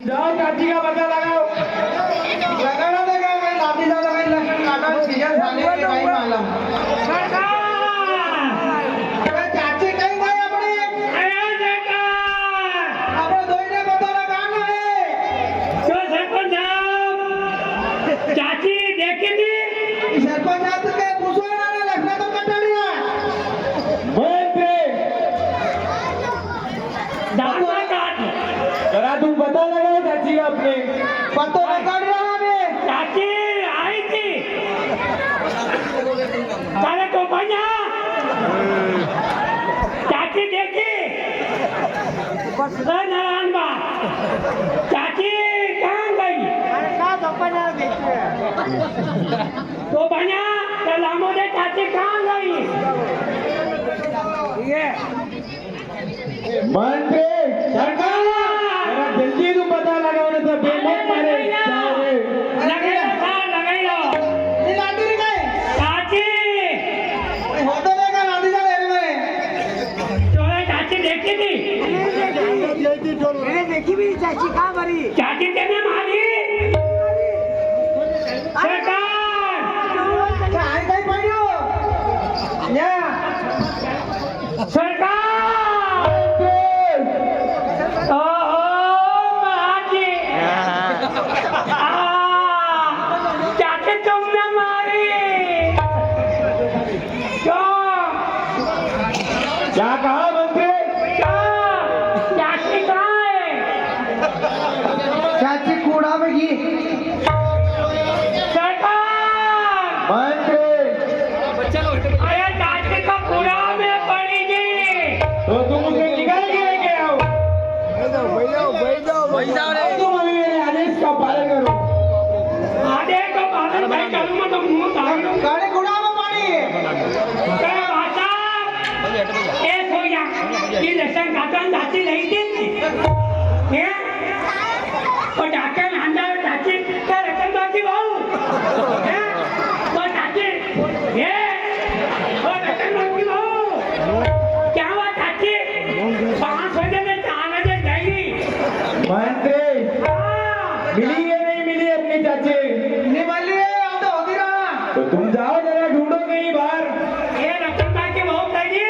जाओ चाची का पता लगाओ। लगाना देगा मैं लाठी ज्यादा मैं काटा सीजन झाले के काही मालूम चाची कहीं गए अपने अपने दोईने बताना कहाँ है तो सरपंच साहब चाची देखी थी सरपंच साहब तो क्या पूछो ना लखना तो कटड़िया दांता काट जरा तुम पता लगाओ चाची का अपने पत्तो लगा रहा है चाची आई थी तारे को बना चाची देखी नारायण बा चाची कहाँ गई तो बना तो लामोदे चाची कहाँ गई ये मंत्री सरकार जरा जल्दी तुम पता लगाओ ना तो बेमौत मारे लगाइलो ये लाठी नहीं गए चाची होता रहेगा लाठी जा रहे में तोरे चाची देखी थी मैंने देखी भी नहीं चाची कहाँ मरी चाची तेने मारी सरकार काय काय पड़ियो या सरकार ओहो महाजी चाची तुमने मारी क्यों क्या कहा मंत्री क्या चाची कहाँ है चाची कूड़ा में घी सरकार मंत्री अरे चाची का कूड़ा में पड़ी थी तो तुम उसे निकाल के लेके आओ तुम अभी मेरे आदेश का पालन करो आदेश का पालन नहीं करूंगा तो मुंह ताड़ू गाड़ी कूड़ा में पड़ी क्या भाषा ए सोया ये लसन काटन चाची नहीं थी क्या और डाक्टर अंदर चाची क्या रतन बाकी बाबू वो चाची ये वो रतन बाकी बाबू क्या हुआ चाची 5 बजे में 4 बजे गई मंत्री मिली या नहीं मिली अपनी चाची नहीं बोली आता होती रहा तो तुम जाओ जरा ढूंढो कहीं बाहर ये रतन बाकी बाबू गई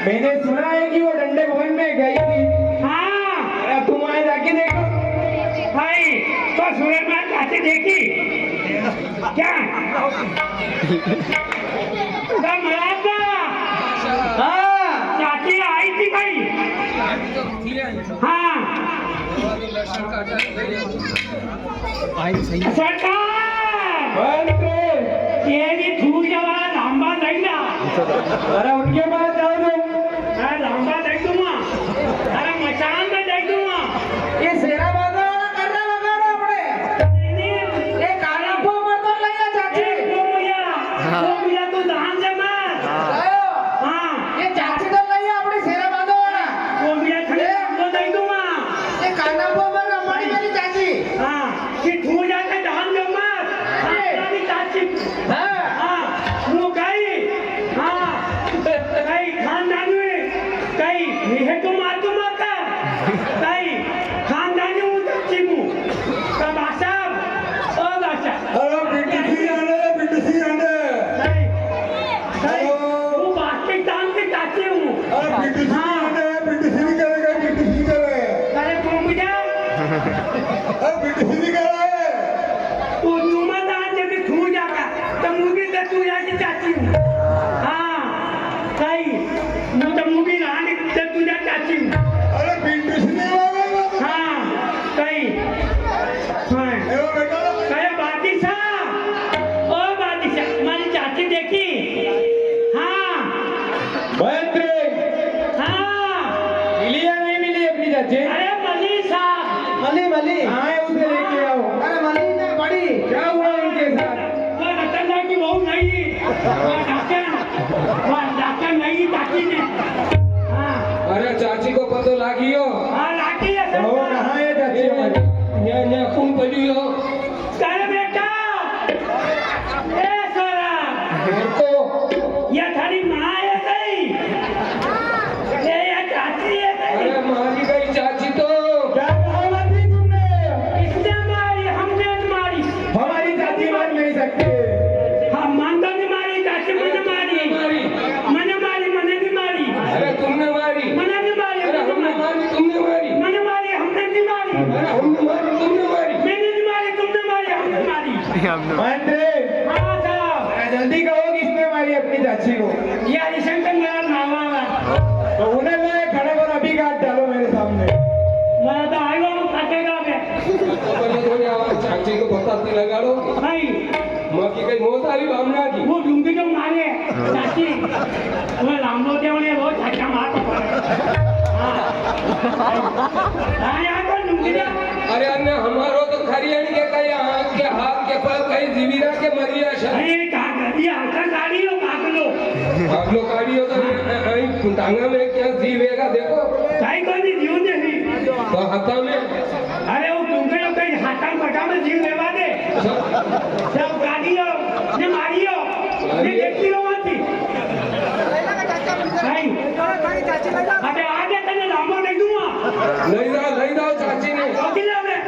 मैंने सुना है कि वो डंडे भवन में गई थी हाँ तुम वहां जाके देखो भाई तो सूरज में चाची देखी क्या हाँ चाची आई थी भाई हाँ सरकार ये भी थूक जवा लांबा नहीं ना अरे उनके पास जाओ तुम अरे लांबा देख दूंगा अरे मचान में देख दूंगा ये शेरा बांधा वाला करना लगा रहा अपने ये काला फो मरता लगा चाची भैया तू दान दे मत हाँ ये चाची तो लगी अपने शेरा बांधा वाला वो भैया खड़े वो देख दूंगा ये काला फो मर हमारी मेरी चाची हाँ कि तू जाके दान दे मत हमारी चाची हाँ हाँ वो गई हाँ कई खानदानी कई ये तो मातू माता कई खानदानी उतरती मु का भाषा ओ भाषा अरे पिंटू आने कई कई वो पाकिस्तान की चाची हूँ अरे पिंटू हाँ करेगा अरे मुझे अरे पिंटू करा है तू नुमादान जब भी खू जाएगा तो मुझे तो तू जाके चाची हूँ हाँ कई मुझे मुझे रानी तो तुझे चाची हूँ अरे पिंटू वाला हाँ कई हाँ एवं बेटा कहे बादशाह ओ बादशाह हमारी चाची देखी हाँ मंत्री हाँ मिली या नहीं मिली अपनी चाची अरे मली साहब मली मली हाँ उसे लेके आओ अरे मली ने बड़ी क्या हुआ उनके साथ वो रतन लाल की बहू नहीं वो डॉक्टर नहीं चाची ने हाँ अरे चाची को पता लागियो हाँ लाठी है वो कहाँ है चाची हमारी ये खून पड़ी हो अरे बेटा ए सारा तो ये थारी माँ है सही ये चाची है सही अरे मारी गई चाची तो क्या कहा मंत्री तुमने मंत्री हाँ साहब जल्दी कहो किसने मारी अपनी चाची को ये हरिशंकर मेरा नाम है तो उन्हें ले खड़े कर अभी काट डालो मेरे सामने मैं तो आयो हूँ काटेगा मैं पहले थोड़ी आवाज चाची को बताती लगाड़ो नहीं माँ की कहीं मौत आ रही बामना की वो डूंगी जो मारे चाची मैं लामो देव ने वो चाचा मार पड़े हाँ यहाँ तो डूंगी देव अरे अन्य हमारो तो खरियन के कई आँख के हाथ के पर कई जीवीरा के मरिया शा अरे कहा गली हल्का गाड़ी हो भाग लो आप लोग गाड़ी हो तो टांगा में क्या जीवेगा देखो कहीं कोई नहीं जीवन दे तो हाथा में अरे वो डूंगे लोग कहीं हाथा पटा में जीव लेवा दे सब गाड़ी हो ये मारी हो ये देखती हो वहाँ थी नहीं अरे आगे तेरे लामो नहीं दूंगा नहीं जाओ चाची ने रोकी ले हमें